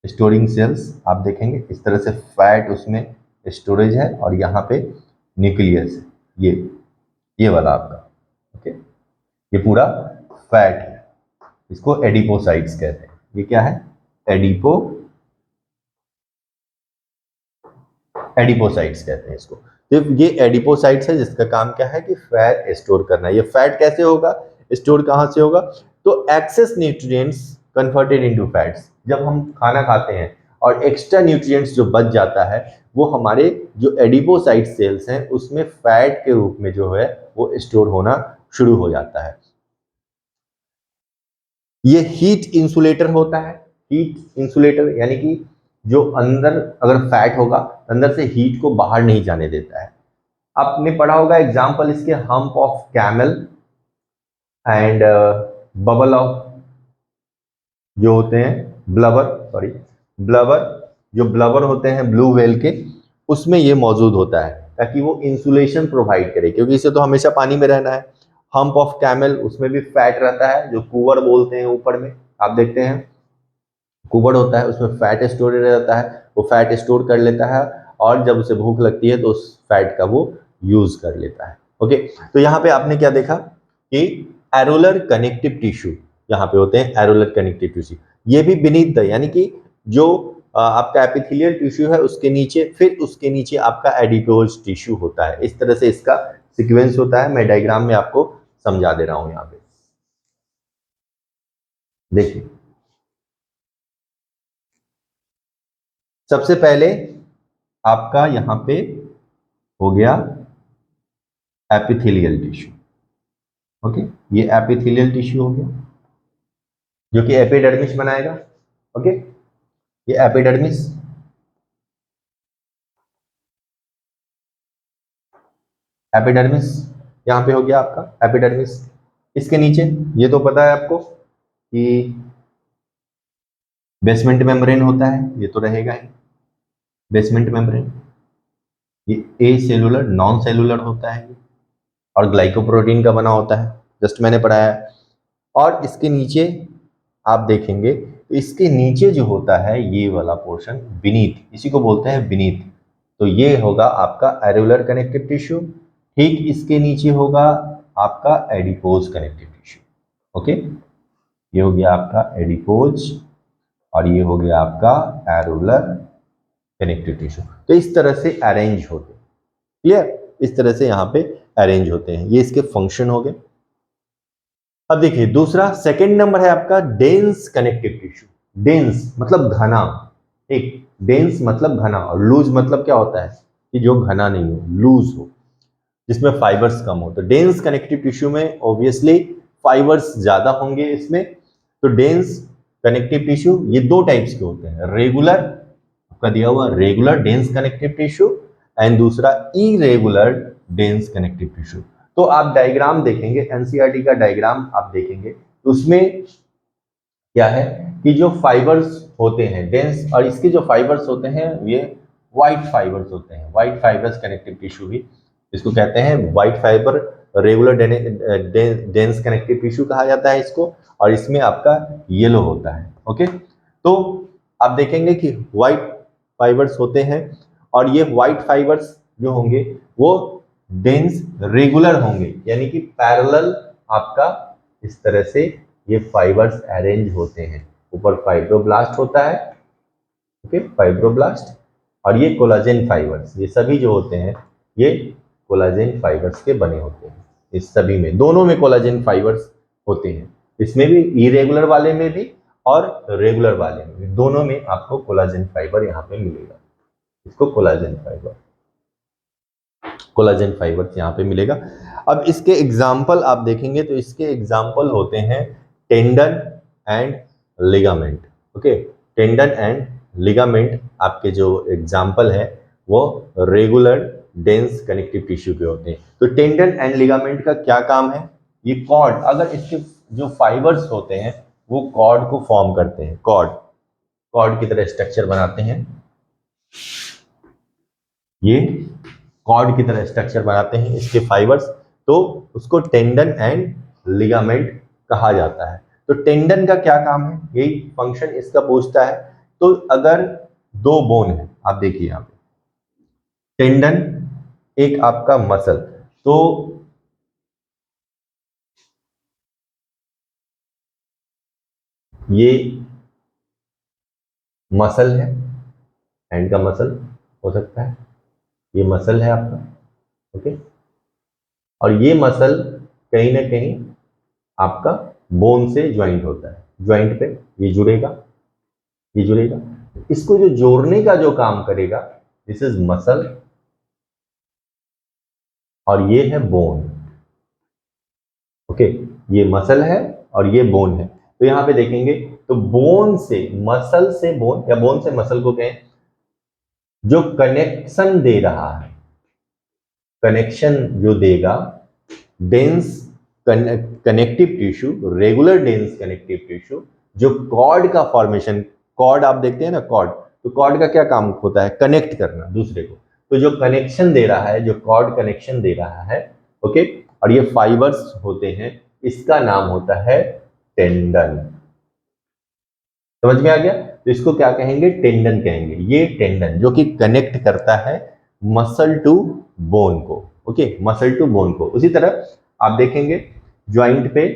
स्टोरिंग सेल्स आप देखेंगे इस तरह से फैट उसमें स्टोरेज है और यहाँ पे न्यूक्लियस है, ये वाला आपका, ओके, ये पूरा फैट है, इसको एडिपोसाइट्स कहते हैं। ये क्या है, एडिपोसाइट्स कहते हैं इसको। तो ये एडिपोसाइट्स है जिसका काम क्या है कि फैट स्टोर करना है। ये फैट कैसे होगा, स्टोर कहाँ से होगा, तो excess nutrients converted into fats. जब हम खाना खाते हैं और एक्स्ट्रा न्यूट्रिएंट्स जो बच जाता है वो हमारे जो एडिपोसाइट सेल्स हैं उसमें फैट के रूप में जो है वो स्टोर होना शुरू हो जाता है। ये हीट इंसुलेटर होता है। हीट इंसुलेटर यानी कि जो अंदर अगर फैट होगा अंदर से हीट को बाहर नहीं जाने देता है। आपने पढ़ा होगा एग्जाम्पल इसके hump of camel and bubble of जो होते हैं ब्लबर जो ब्लबर होते हैं ब्लू व्हेल के, उसमें ये मौजूद होता है ताकि वो इंसुलेशन प्रोवाइड करे, क्योंकि इसे तो हमेशा पानी में रहना है। हम्प ऑफ कैमल उसमें भी फैट रहता है, जो कुवर बोलते हैं ऊपर में आप देखते हैं कुबड़ होता है, उसमें फैट स्टोरेज रहता है, वो फैट स्टोर कर लेता है और जब उसे भूख लगती है तो उस फैट का वो यूज कर लेता है। ओके, तो यहाँ पे आपने क्या देखा कि एरुलर कनेक्टिव टिश्यू यहाँ पे होते हैं, एरुलर कनेक्टिव टिश्यू। ये भी बीनीथ द यानी कि जो आपका एपिथेलियल टिश्यू है उसके नीचे, फिर उसके नीचे आपका एडिपोज टिश्यू होता है। इस तरह से इसका सीक्वेंस होता है। मैं डायग्राम में आपको समझा दे रहा हूं। यहाँ पे देखिए सबसे पहले आपका यहां पे हो गया एपिथेलियल टिश्यू। ओके, ये एपिथेलियल टिश्यू हो गया जो कि एपिडर्मिस बनाएगा। ओके, ये एपिडर्मिस, यहां पे हो गया आपका एपिडर्मिस। इसके नीचे ये तो पता है आपको कि बेसमेंट मेम्ब्रेन होता है, ये तो रहेगा ही बेसमेंट मेम्ब्रेन। ये ए सेलुलर नॉन सेलुलर होता है और ग्लाइकोप्रोटीन का बना होता है, जस्ट मैंने पढ़ाया है। और इसके नीचे आप देखेंगे तो इसके नीचे जो होता है ये वाला पोर्शन बीनीथ, इसी को बोलते हैं बीनीथ। तो ये होगा आपका एरुलर कनेक्टिव टिश्यू। ठीक इसके नीचे होगा आपका एडिपोज कनेक्टिव टिश्यू। ओके, ये हो गया आपका एडिपोज और ये हो गया आपका एरुलर कनेक्टिव टिश्यू। तो इस तरह से अरेंज होते हैं, क्लियर, इस तरह से यहाँ पे अरेंज होते हैं। ये इसके फंक्शन हो गए। अब देखिए दूसरा सेकंड नंबर है आपका डेंस कनेक्टिव टिश्यू। डेंस मतलब घना, ठीक, डेंस मतलब घना और लूज मतलब क्या होता है कि जो घना नहीं हो, लूज हो, जिसमें फाइबर्स कम हो। तो डेंस कनेक्टिव टिश्यू में ऑब्वियसली फाइबर्स ज्यादा होंगे इसमें। तो डेंस कनेक्टिव टिश्यू ये 2 टाइप्स के होते हैं, रेगुलर आपका दिया हुआ regular dense connective tissue and दूसरा इरेगुलर डेंस कनेक्टिव टिश्यू। तो आप डायग्राम देखेंगे, एनसीईआरटी का डायग्राम आप देखेंगे तो उसमें क्या है कि जो फाइबर्स होते हैं डेंस, और इसके जो फाइबर्स होते हैं ये व्हाइट फाइबर्स होते हैं। व्हाइट फाइबर्स कनेक्टिव टिश्यू भी इसको कहते हैं, white fibre regular dense connective tissue कहा जाता है इसको, और इसमें आपका येलो होता है। ओके, तो आप देखेंगे कि व्हाइट फाइबर्स होते हैं, और ये व्हाइट फाइबर्स जो होंगे वो डेंस रेगुलर होंगे, यानी कि पैरेलल आपका इस तरह से ये फाइबर्स अरेंज होते हैं। ऊपर फाइब्रोब्लास्ट होता है, ओके, फाइब्रोब्लास्ट, और ये कोलाजेन फाइबर्स, ये सभी जो होते हैं ये कोलाजेन फाइबर्स के बने होते हैं। इस सभी में, दोनों में कोलाजेन फाइबर्स होते हैं, इसमें भी, इरेगुलर वाले में भी और रेगुलर वाले में भी, दोनों में आपको कोलाजेन फाइबर यहाँ पे मिलेगा। इसको कोलाजेन फाइबर्स यहाँ पे मिलेगा। अब इसके एग्जाम्पल आप देखेंगे तो इसके एग्जाम्पल होते हैं tendon and ligament. Okay, tendon and ligament आपके जो एग्जाम्पल है वो रेगुलर डेंस कनेक्टिव टिश्यू के होते हैं। तो टेंडन एंड लिगामेंट का क्या काम है, ये कॉर्ड, अगर इसके जो फाइबर्स होते हैं वो कॉर्ड को फॉर्म करते हैं, कॉर्ड की तरह स्ट्रक्चर बनाते हैं, ये कॉर्ड की तरह स्ट्रक्चर बनाते हैं इसके फाइबर्स, तो उसको टेंडन एंड लिगामेंट कहा जाता है। तो टेंडन का क्या काम है, यही फंक्शन इसका पूछता है। तो अगर दो बोन है, आप देखिए यहाँ पे टेंडन एक आपका मसल, तो ये मसल है, हैंड का मसल हो सकता है, ये मसल है आपका, ओके, और ये मसल कहीं ना कहीं आपका बोन से ज्वाइंट होता है, ज्वाइंट पे ये जुड़ेगा, ये जुड़ेगा, इसको जो जोड़ने का जो काम करेगा, दिस इज मसल, और ये है बोन। ओके, ये मसल है और ये बोन है। तो यहां पे देखेंगे तो बोन से मसल से बोन, या बोन से मसल को कहें, जो कनेक्शन दे रहा है, कनेक्शन जो देगा dense connective tissue, regular dense connective tissue, जो कॉर्ड का फॉर्मेशन, कॉर्ड आप देखते हैं ना, कॉर्ड, तो कॉर्ड का क्या काम होता है, कनेक्ट करना दूसरे को, तो जो कनेक्शन दे रहा है, जो कॉर्ड कनेक्शन दे रहा है, ओके, और ये फाइबर्स होते हैं, इसका नाम होता है टेंडन। समझ में आ गया? तो इसको क्या कहेंगे, टेंडन कहेंगे। ये टेंडन जो कि कनेक्ट करता है मसल टू बोन को, ओके, मसल टू बोन को। उसी तरह आप देखेंगे ज्वाइंट पे,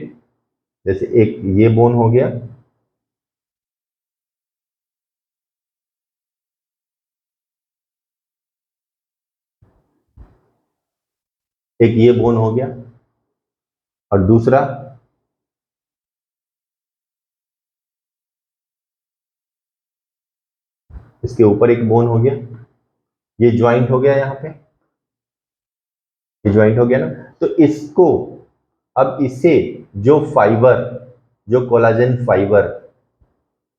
जैसे एक ये बोन हो गया, एक ये बोन हो गया, और दूसरा इसके ऊपर एक बोन हो गया, ये ज्वाइंट हो गया, यहाँ पे ये ज्वाइंट हो गया ना। तो इसको, अब इसे जो फाइबर, जो कोलाजन फाइबर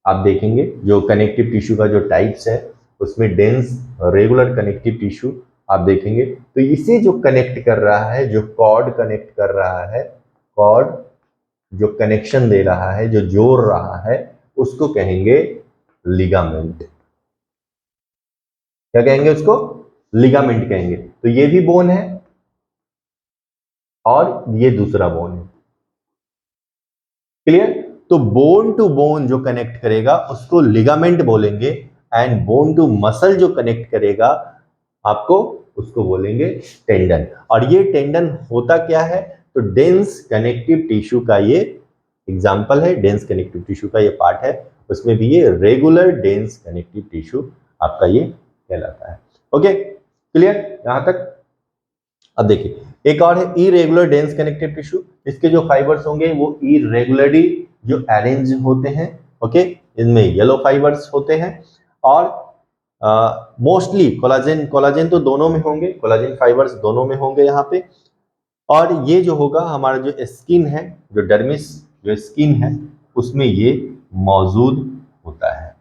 आप देखेंगे, जो कनेक्टिव टिश्यू का जो टाइप्स है उसमें डेंस रेगुलर कनेक्टिव टिश्यू आप देखेंगे, तो इसे जो कनेक्ट कर रहा है, जो कॉर्ड कनेक्ट कर रहा है, कॉर्ड जो कनेक्शन दे रहा है, जो जोड़ रहा है, उसको कहेंगे लिगामेंट। क्या कहेंगे उसको, लिगामेंट कहेंगे। तो ये भी बोन है और ये दूसरा बोन है, क्लियर? तो बोन टू बोन जो कनेक्ट करेगा उसको लिगामेंट बोलेंगे, एंड बोन टू मसल जो कनेक्ट करेगा आपको, उसको बोलेंगे टेंडन। और ये टेंडन होता क्या है, तो डेंस कनेक्टिव टिश्यू का ये एग्जाम्पल है, डेंस कनेक्टिव टिश्यू का ये पार्ट है, उसमें भी ये रेगुलर डेंस कनेक्टिव टिश्यू आपका ये कहलाता है। ओके, क्लियर यहां तक? अब देखिए एक और है इरेगुलर डेंस कनेक्टिव टिश्यू, इसके जो फाइबर्स होंगे वो इरेगुलरली जो अरेंज होते हैं, ओके, इनमें येलो फाइबर्स होते हैं, और मोस्टली कोलाजेन, कोलाजेन तो दोनों में होंगे, कोलाजेन फाइबर्स दोनों में होंगे यहाँ पे। और ये जो होगा हमारा जो स्किन है, जो डर्मिस जो स्किन है, उसमें ये मौजूद होता है।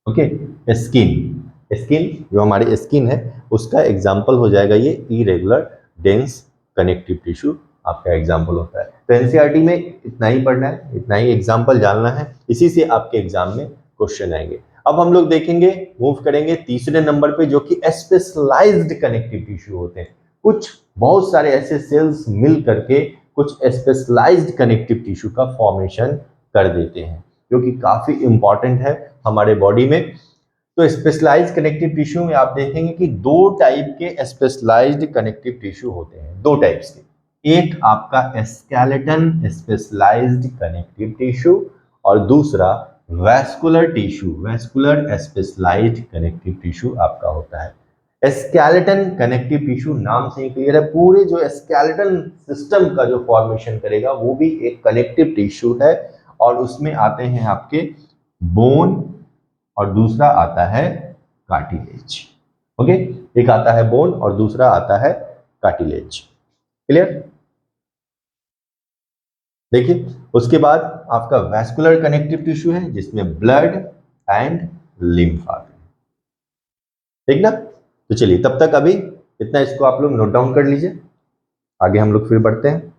ओके, स्किन, स्किन जो हमारी स्किन है उसका एग्जाम्पल हो जाएगा ये इरेगुलर डेंस कनेक्टिव टिश्यू आपका एग्जाम्पल होता है। तो एनसीईआरटी में इतना ही पढ़ना है, इतना ही एग्जाम्पल जानना है, इसी से आपके एग्जाम में क्वेश्चन आएंगे। अब हम लोग देखेंगे, मूव करेंगे तीसरे नंबर पे, जो कि स्पेशलाइज्ड कनेक्टिव टिश्यू होते हैं। कुछ बहुत सारे ऐसे सेल्स मिल करके कुछ स्पेशलाइज्ड कनेक्टिव टिश्यू का फॉर्मेशन कर देते हैं, जो कि काफी इंपॉर्टेंट है हमारे बॉडी में। तो स्पेशलाइज्ड कनेक्टिव टिश्यू में आप देखेंगे कि दो टाइप के स्पेशलाइज्ड कनेक्टिव टिश्यू होते हैं, दो टाइप्स के। एक आपका स्केलेटन स्पेशलाइज्ड कनेक्टिव टिश्यू और दूसरा vascular tissue, vascular specialised connective tissue आपका होता है। स्केलेटन कनेक्टिव टिश्यू नाम से ही क्लियर है, पूरे जो स्केलेटन सिस्टम का जो फॉर्मेशन करेगा वो भी एक कनेक्टिव टिश्यू है, और उसमें आते हैं आपके बोन और दूसरा आता है कार्टिलेज। ओके, एक आता है बोन और दूसरा आता है कार्टिलेज। क्लियर? देखिए, उसके बाद आपका वैस्कुलर कनेक्टिव टिश्यू है जिसमें ब्लड एंड लिम्फ आते हैं। ठीक ना? तो चलिए तब तक अभी इतना इसको आप लोग नोट डाउन कर लीजिए, आगे हम लोग फिर बढ़ते हैं।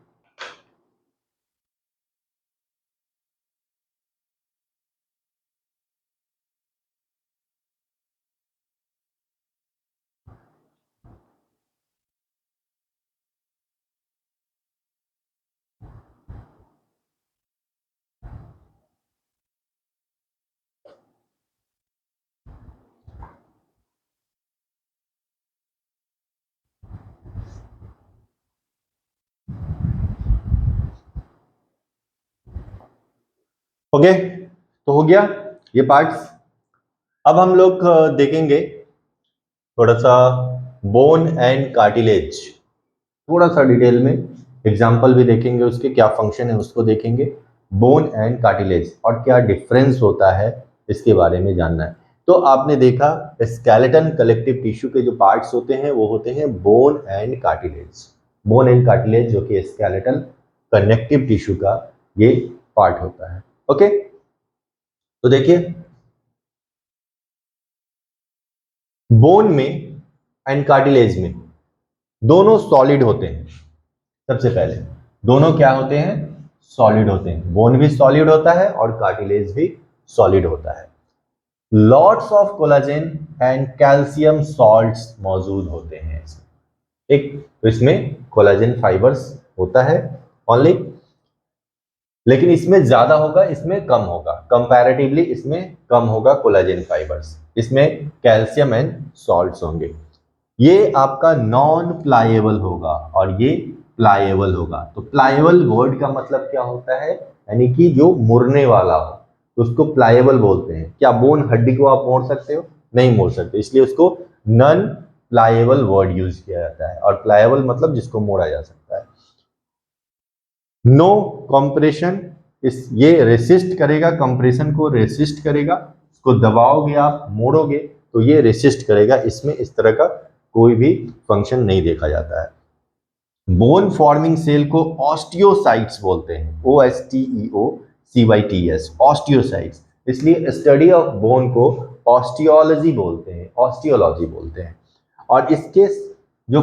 ओके, तो हो गया ये पार्ट्स। अब हम लोग देखेंगे थोड़ा सा बोन एंड कार्टिलेज, थोड़ा सा डिटेल में एग्जांपल भी देखेंगे, उसके क्या फंक्शन है उसको देखेंगे। बोन एंड कार्टिलेज और क्या डिफरेंस होता है इसके बारे में जानना है। तो आपने देखा स्केलेटन कलेक्टिव टिश्यू के जो पार्ट्स होते हैं वो होते हैं bone and cartilage. Bone and cartilage जो कि स्केलेटन कनेक्टिव टिश्यू का ये पार्ट होता है। ओके, तो देखिए बोन में एंड कार्टिलेज में दोनों सॉलिड होते हैं। सबसे पहले दोनों क्या होते हैं? सॉलिड होते हैं। बोन भी सॉलिड होता है और कार्टिलेज भी सॉलिड होता है। Lots of collagen and calcium salts मौजूद होते हैं इसमें। एक तो इसमें कोलाजेन फाइबर्स होता है ओनली, लेकिन इसमें ज्यादा होगा, इसमें कम होगा, कंपैरेटिवली इसमें कम होगा कोलाजेन फाइबर्स, इसमें कैल्शियम एंड सॉल्ट्स होंगे। ये आपका नॉन प्लाएबल होगा और ये प्लाएबल होगा। तो प्लाएबल वर्ड का मतलब क्या होता है? यानी कि जो मुड़ने वाला हो, तो उसको प्लाएबल बोलते हैं। क्या बोन हड्डी को आप मोड़ सकते हो? नहीं मोड़ सकते, इसलिए उसको नॉन प्लाएबल वर्ड यूज किया जाता है। और प्लाएबल मतलब जिसको मोड़ा जा सकता है। नो कंप्रेशन, इस ये रेसिस्ट करेगा, कंप्रेशन को रेसिस्ट करेगा। इसको दबाओगे आप, मोड़ोगे तो ये रेसिस्ट करेगा। इसमें इस तरह का कोई भी फंक्शन नहीं देखा जाता है। बोन फॉर्मिंग सेल को ऑस्टियोसाइट्स बोलते हैं, OSTEOCYTS, ऑस्टियोसाइट्स। इसलिए स्टडी ऑफ बोन को ऑस्टियोलॉजी बोलते हैं, ऑस्टियोलॉजी बोलते हैं। और इसके जो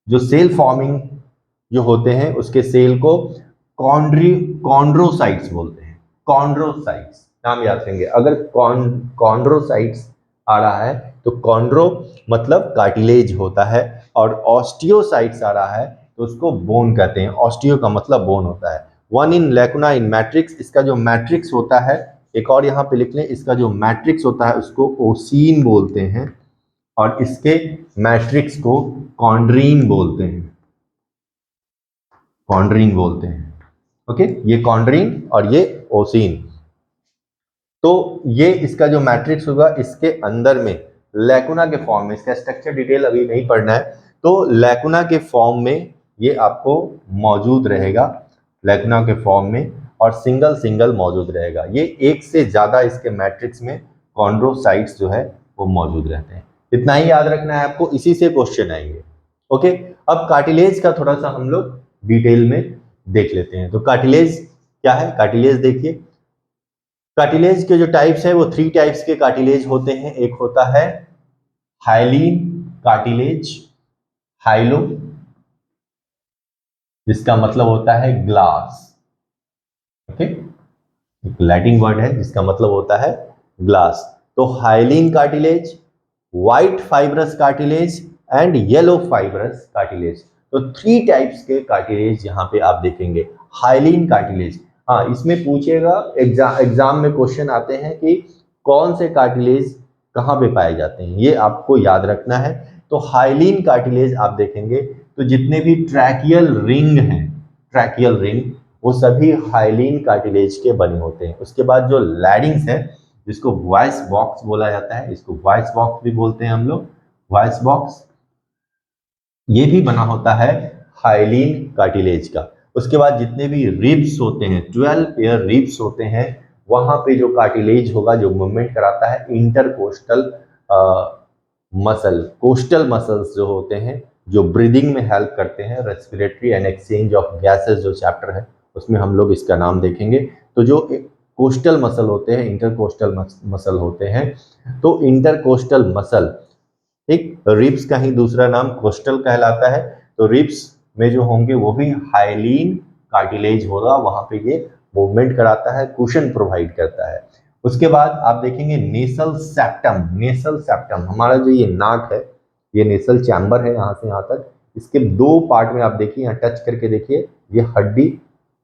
जो सेल फॉर्मिंग जो होते हैं उसके सेल को कॉन्ड्रोसाइट्स बोलते हैं। कॉन्ड्रोसाइट्स नाम याद रखेंगे। अगर कॉन्ड्रोसाइट्स आ रहा है तो कॉन्ड्रो मतलब कार्टिलेज होता है, और ऑस्टियोसाइट्स आ रहा है तो उसको बोन कहते हैं। ऑस्टियो का मतलब बोन होता है। One in lacuna in matrix, इसका जो मैट्रिक्स होता है, एक और यहाँ पे लिख लें, इसका जो मैट्रिक्स होता है उसको ओसीन बोलते हैं, और इसके मैट्रिक्स को कॉन्ड्रीन बोलते हैं। कॉन्ड्रीन बोलते हैं। ओके, ये कॉन्ड्रीन और ये ओसीन। तो ये इसका जो मैट्रिक्स होगा, इसके अंदर में लैकुना के फॉर्म में, इसका स्ट्रक्चर डिटेल अभी नहीं पढ़ना है, तो लैकुना के फॉर्म में ये आपको मौजूद रहेगा, लैकुना के फॉर्म में, और सिंगल सिंगल मौजूद रहेगा। ये एक से ज्यादा इसके मैट्रिक्स में कॉन्ड्रोसाइट्स जो है वो मौजूद रहते हैं। इतना ही याद रखना है आपको, इसी से क्वेश्चन आएंगे। ओके, अब कार्टिलेज का थोड़ा सा हम लोग डिटेल में देख लेते हैं। तो कार्टिलेज क्या है? कार्टिलेज देखिए, कार्टिलेज के जो टाइप्स है वो 3 टाइप्स के कार्टिलेज होते हैं। एक होता है हाइलीन कार्टिलेज, हाइलो जिसका मतलब होता है ग्लास। ओके, एक लैटिन वर्ड है जिसका मतलब होता है ग्लास। तो hyaline cartilage, white fibrous cartilage and yellow fibrous cartilage. तो 3 टाइप्स के कार्टिलेज यहाँ पे आप देखेंगे। हाइलिन कार्टिलेज, हाँ इसमें पूछेगा, एग्जाम में क्वेश्चन आते हैं कि कौन से कार्टिलेज कहाँ पे पाए जाते हैं, ये आपको याद रखना है। तो हाइलिन कार्टिलेज आप देखेंगे तो जितने भी ट्रैकियल रिंग हैं, ट्रैकियल रिंग, वो सभी हाइलिन कार्टिलेज के बने होते हैं। उसके बाद जो लैरिंग्स है, जिसको वॉइस बॉक्स बोला जाता है, इसको वॉइस बॉक्स भी बोलते हैं हम लोग, वॉइस बॉक्स, ये भी बना होता है हाइलिन कार्टिलेज का। उसके बाद जितने भी रिब्स होते हैं, 12 पेयर रिब्स होते हैं, वहां पे जो कार्टिलेज होगा जो मूवमेंट कराता है इंटरकोस्टल मसल, कोस्टल मसल्स जो होते हैं, जो ब्रीदिंग में हेल्प करते हैं, respiratory and exchange of gases जो चैप्टर है उसमें हम लोग इसका नाम देखेंगे। तो जो कोस्टल मसल होते हैं, इंटरकोस्टल मसल होते हैं, तो इंटरकोस्टल मसल, एक रिब्स का ही दूसरा नाम कोस्टल कहलाता है। तो रिब्स में जो होंगे वो भी हाइलिन कार्टिलेज होगा, वहां पे ये मूवमेंट कराता है, कुशन प्रोवाइड करता है। उसके बाद आप देखेंगे नेसल सेप्टम। नेसल सेप्टम हमारा जो ये नाक है, ये नेसल चैम्बर है, यहाँ से यहाँ तक, इसके 2 पार्ट में आप देखिए, यहाँ टच करके देखिए, ये हड्डी,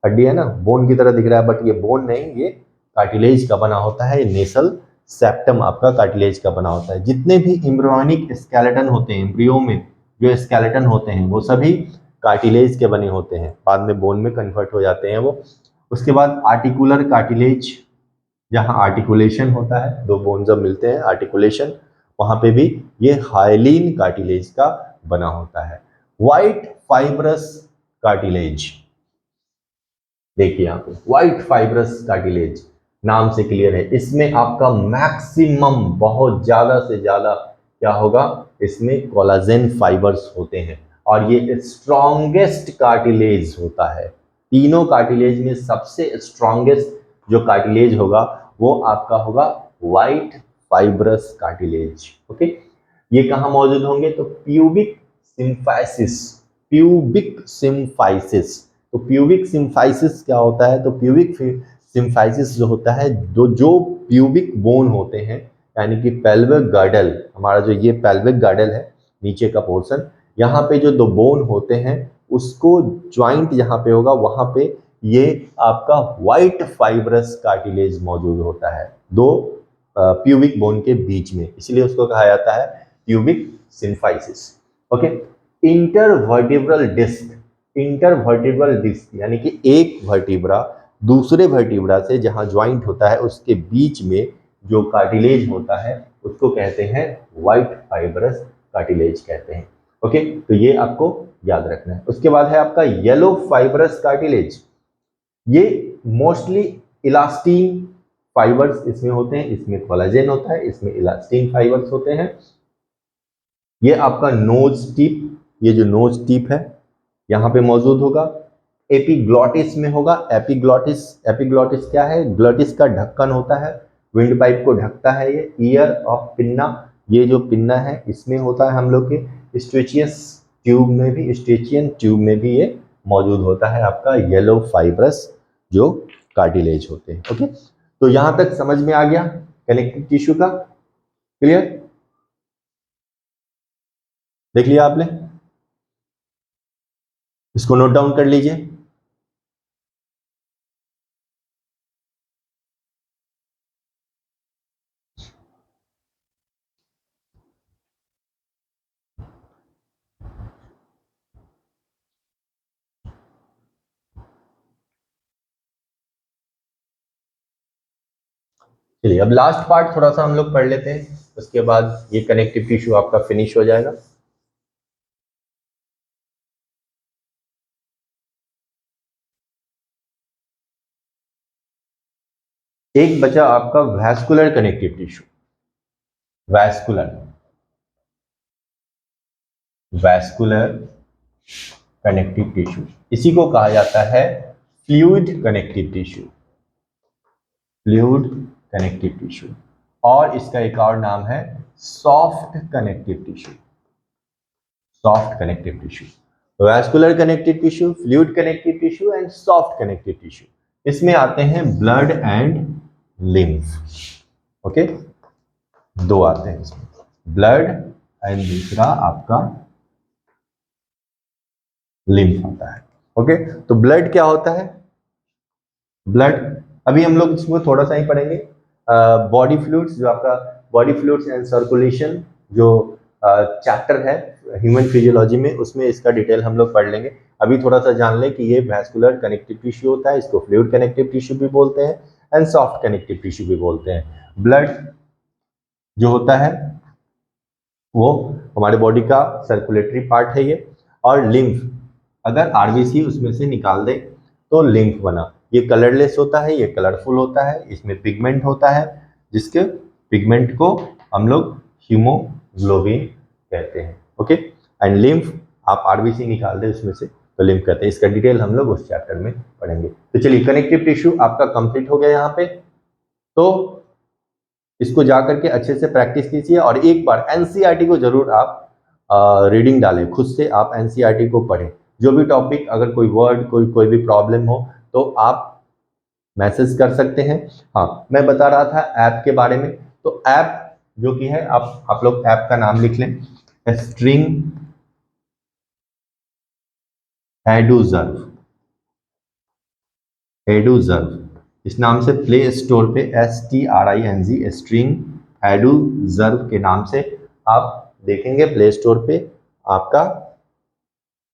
हड्डी है ना, बोन की तरह दिख रहा है, बट ये बोन नहीं, ये कार्टिलेज का बना होता है। नेसल सेप्टम आपका कार्टिलेज का बना होता है। जितने भी एम्ब्रियोनिक स्केलेटन होते हैं, एम्ब्रियो में जो स्केलेटन होते हैं, वो सभी कार्टिलेज के बने होते हैं, बाद में बोन में कन्वर्ट हो जाते हैं वो। उसके बाद आर्टिकुलर कार्टिलेज, जहाँ आर्टिकुलेशन होता है, 2 बोन जब मिलते हैं, आर्टिकुलेशन, वहां पे भी ये हाइलिन कार्टिलेज का बना होता है। व्हाइट फाइब्रस कार्टिलेज, देखिए यहाँ पे व्हाइट फाइब्रस कार्टिलेज नाम से क्लियर है, इसमें आपका मैक्सिमम, बहुत ज्यादा से ज्यादा क्या होगा, इसमें कोलाजेन फाइबर्स होते हैं, और ये स्ट्रॉन्गेस्ट कार्टिलेज होता है। तीनों कार्टिलेज में सबसे स्ट्रॉन्गेस्ट जो कार्टिलेज होगा वो आपका होगा व्हाइट फाइब्रस कार्टिलेज। ओके, ये कहाँ मौजूद होंगे, तो प्यूबिक सिम्फाइसिस, प्यूबिक सिम्फाइसिस। तो प्यूबिक सिम्फाइसिस क्या होता है, तो प्यूबिक सिम्फाइसिस जो होता है, जो प्यूबिक बोन होते हैं, यानी कि पेल्विक गार्डल, हमारा जो ये पेल्विक गार्डल है, नीचे का पोर्शन, यहाँ पे जो 2 बोन होते हैं, उसको ज्वाइंट जहाँ पे होगा वहां पे ये आपका व्हाइट फाइब्रस कार्टिलेज मौजूद होता है, 2 प्यूबिक बोन के बीच में, इसलिए उसको कहा जाता है pubic symphysis. Okay, intervertebral disc, intervertebral disc यानी कि एक वर्टिब्रा दूसरे वर्टिब्रा से जहां ज्वाइंट होता है, उसके बीच में जो कार्टिलेज होता है उसको कहते हैं व्हाइट फाइब्रस कार्टिलेज कहते हैं। ओके, तो ये आपको याद रखना है। उसके बाद है आपका येलो फाइब्रस कार्टिलेज। ये मोस्टली इलास्टीन फाइबर्स इसमें होते हैं, इसमें कोलाजेन होता है, इसमें इलास्टीन फाइबर्स होते हैं। ये आपका नोज टिप, ये जो नोज टिप है यहाँ पे मौजूद होगा। एपिग्लॉटिस में होगा, एपिग्लॉटिस, एपिग्लॉटिस क्या है, ग्लॉटिस का ढक्कन होता है, विंड पाइप को ढकता है ये। ईयर ऑफ पिन्ना, ये जो पिन्ना है इसमें होता है हम लोग के। स्ट्रेचियस ट्यूब में भी, स्ट्रेचियन ट्यूब में भी ये मौजूद होता है आपका येलो फाइब्रस जो कार्टिलेज होते हैं। ओके, तो यहां तक समझ में आ गया कनेक्टिव टिश्यू का, क्लियर, देख लिया आपने, इसको नोट डाउन कर लीजिए। चलिए अब लास्ट पार्ट थोड़ा सा हम लोग पढ़ लेते हैं, उसके बाद ये कनेक्टिव टिश्यू आपका फिनिश हो जाएगा। एक बचा आपका vascular connective tissue, vascular, vascular connective tissue, इसी को कहा जाता है fluid connective tissue, fluid connective tissue, और इसका एक और नाम है soft connective tissue, soft connective tissue. Vascular connective tissue, fluid connective tissue and soft connective tissue, इसमें आते हैं ब्लड एंड लिम्फ। ओके, 2 आते हैं इसमें, ब्लड एंड दूसरा आपका लिम्फ आता है। ओके, तो ब्लड क्या होता है? ब्लड अभी हम लोग इसको थोड़ा सा ही पढ़ेंगे। बॉडी फ्लूइड्स, जो आपका बॉडी फ्लूइड्स एंड सर्कुलेशन जो चैप्टर है ह्यूमन फिजियोलॉजी में, उसमें इसका डिटेल हम लोग पढ़ लेंगे। अभी थोड़ा सा जान लें कि ये वैस्कुलर कनेक्टिव टिश्यू होता है, इसको फ्लूइड कनेक्टिव टिश्यू भी बोलते हैं एंड सॉफ्ट कनेक्टिव टिश्यू भी बोलते हैं। ब्लड जो होता है वो हमारे बॉडी का सर्कुलेटरी पार्ट है ये। और लिम्फ, अगर आरबीसी उसमें से निकाल दे तो लिम्फ बना। ये कलरलेस होता है, ये कलरफुल होता है, इसमें पिगमेंट होता है, जिसके पिगमेंट को हम लोग हीमोग्लोबिन कहते हैं। ओके, एंड लिम्फ आप आरबीसी निकाल दे उसमें से तो लिम्फ कहते हैं। इसका डिटेल हम लोग उस चैप्टर में पढ़ेंगे। तो चलिए, कनेक्टिव टिश्यू आपका कंप्लीट हो गया यहाँ पे। तो इसको जा करके अच्छे से प्रैक्टिस कीजिए और एक बार एनसीईआरटी को जरूर आप रीडिंग डालें, खुद से आप एनसीईआरटी को पढ़ें। जो भी टॉपिक, अगर कोई वर्ड, कोई भी प्रॉब्लम हो तो आप मैसेज कर सकते हैं। हाँ, मैं बता रहा था ऐप के बारे में। तो ऐप जो कि है, आप लोग ऐप का नाम लिख लें, स्ट्रिंग एडुजर्व। एडुजर्व इस नाम से प्ले स्टोर पे STRING स्ट्रिंग एडुजर्व के नाम से आप देखेंगे, प्ले स्टोर पे आपका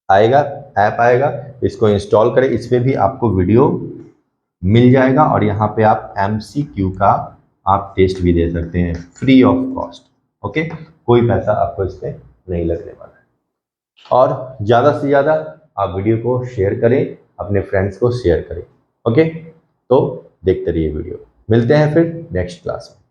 आएगा, ऐप आएगा। इसको इंस्टॉल करें, इस पे भी आपको वीडियो मिल जाएगा और यहाँ पे आप MCQ का आप टेस्ट भी दे सकते हैं फ्री ऑफ कॉस्ट। ओके, कोई पैसा आपको इस पे नहीं लगने वाला है। और ज़्यादा से ज़्यादा आप वीडियो को शेयर करें, अपने फ्रेंड्स को शेयर करें। ओके, तो देखते रहिए वीडियो। मिलते हैं फिर नेक्स्ट क्लास में।